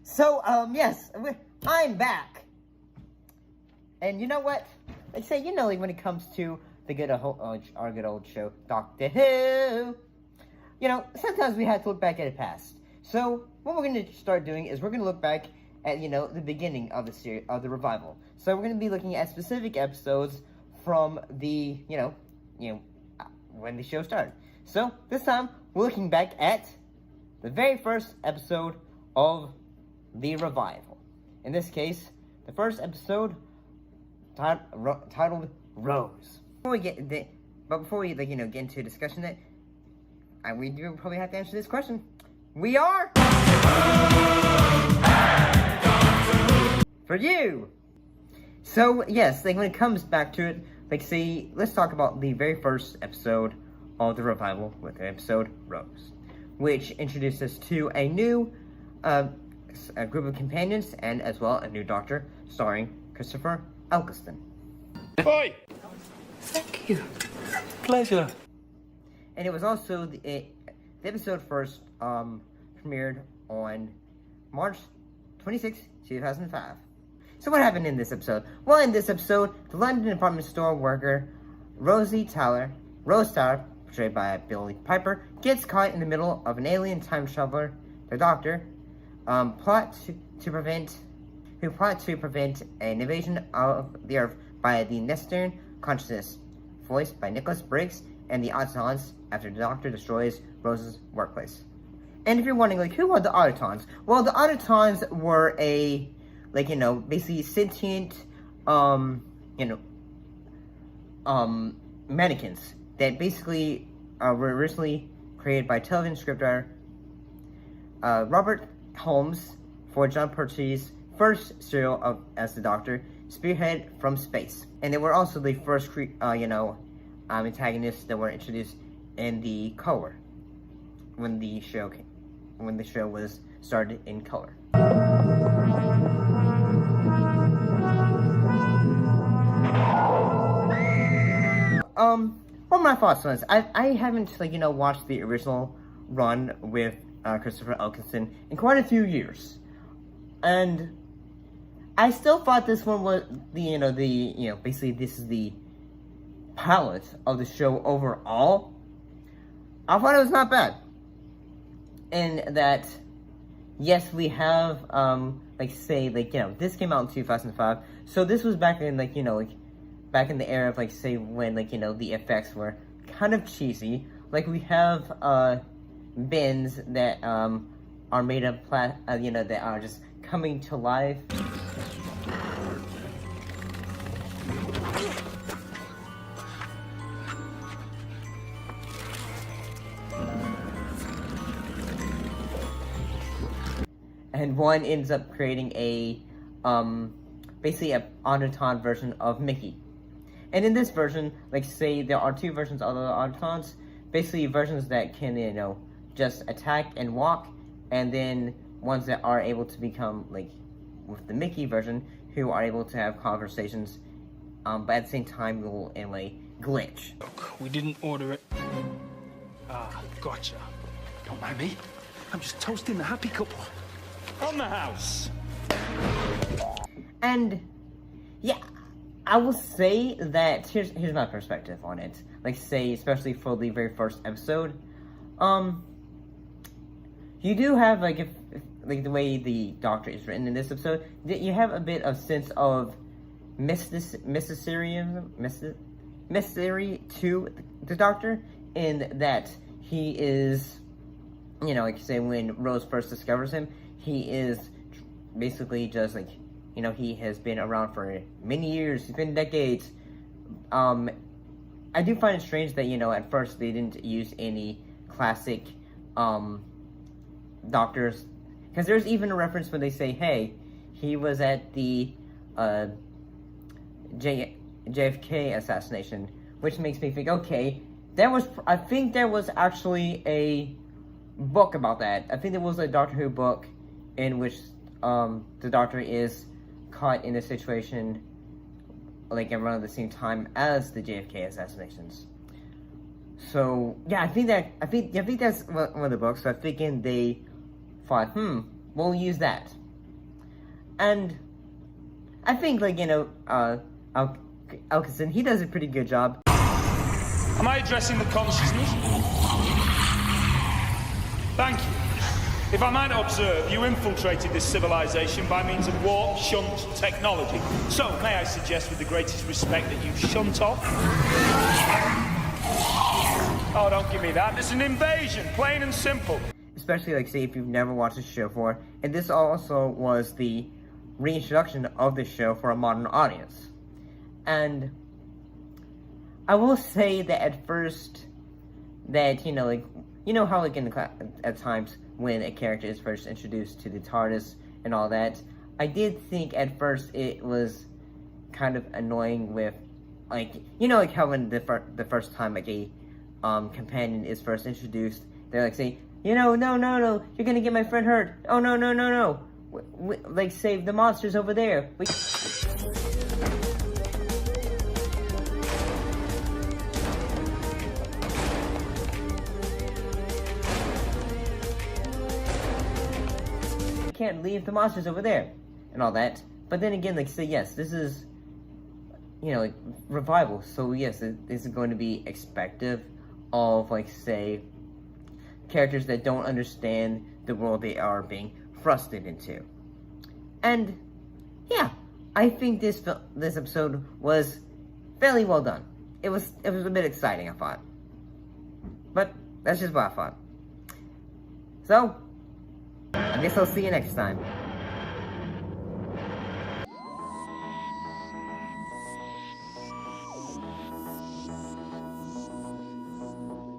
So, yes, I'm back. And you know what? Like say, like when it comes to our good old show, Doctor Who, sometimes we have to look back at the past. So, what we're going to start doing is we're going to look back at, the beginning of the series, of the revival. So, we're going to be looking at specific episodes from the, when the show started. So, this time, we're looking back at the very first episode of the revival. In this case, the first episode titled Rose. Before we get into a discussion that we do probably have to answer this question. We are for you. So yes, when it comes back to it, let's talk about the very first episode of the revival with the episode Rose, which introduced us to a new a group of companions and as well a new doctor starring Christopher Eccleston. Oi! Thank you. Pleasure. And it was also the episode first premiered on March 26, 2005. So what happened in this episode? Well, in this episode, the London department store worker Rose Tyler, portrayed by Billie Piper, gets caught in the middle of an alien time traveler, the Doctor, plot to prevent an invasion of the Earth by the Nestern consciousness, voiced by Nicholas Briggs, and the Autons after the Doctor destroys Rose's workplace. And if you're wondering, who are the Autons? Well, the Autons were basically sentient, mannequins that basically were originally created by television scriptwriter Robert Holmes for John Pertwee's first serial as the Doctor, Spearhead from Space. And they were also the first, antagonists that were introduced in the color when the show was started in color. What my thoughts was, I haven't watched the original run with Christopher Eccleston in quite a few years, and I still thought this one was basically this is the pilot of the show overall. I thought it was not bad, and that yes, we have this came out in 2005, so this was back in back in the era of when the effects were kind of cheesy. We have bins that are made of that are just coming to life. And one ends up creating a basically an Autoton version of Mickey. And in this version, there are two versions of the Autotons, basically versions that can, just attack and walk, and then ones that are able to become, with the Mickey version, who are able to have conversations, but at the same time will, glitch. Look, we didn't order it. Ah, gotcha. Don't mind me. I'm just toasting the happy couple. On the house. And, yeah, I will say that, here's my perspective on it. Especially for the very first episode, you do have, if the way the Doctor is written in this episode, you have a bit of sense of mystery to the Doctor, in that he is, when Rose first discovers him, he is basically just, he has been around for many years, he's been decades. I do find it strange that, at first they didn't use any classic, doctors, because there's even a reference when they say, hey, he was at the JFK assassination, which makes me think, okay, I think there was actually a book about that. I think there was a Doctor Who book in which the Doctor is caught in a situation around the same time as the JFK assassinations. So yeah, I think that's one of the books. So I'm thinking they thought, we'll use that. And I think, like, you know, Elkinson, he does a pretty good job. Am I addressing the consciousness? Thank you. If I might observe, you infiltrated this civilization by means of warp shunt technology. So, may I suggest with the greatest respect that you shunt off? Oh, don't give me that. It's an invasion, plain and simple. Especially, like, say, if you've never watched the show before. And this also was the reintroduction of the show for a modern audience. And I will say that at first, that, you know, like, you know how, like, in the at times when a character is first introduced to the TARDIS and all that, I did think at first it was kind of annoying with, like, you know, like how when the first time, like, a companion is first introduced, they're like, say, you know, no, you're gonna get my friend hurt. Oh, no. Like, save the monsters over there. Can't leave the monsters over there and all that. But then again, like, say, yes, this is, you know, like, revival, so yes, this is going to be expected of, like, say, characters that don't understand the world they are being thrusted into. And yeah, I think this episode was fairly well done. It was a bit exciting, I thought, but that's just what I thought. So I guess I'll see you next time.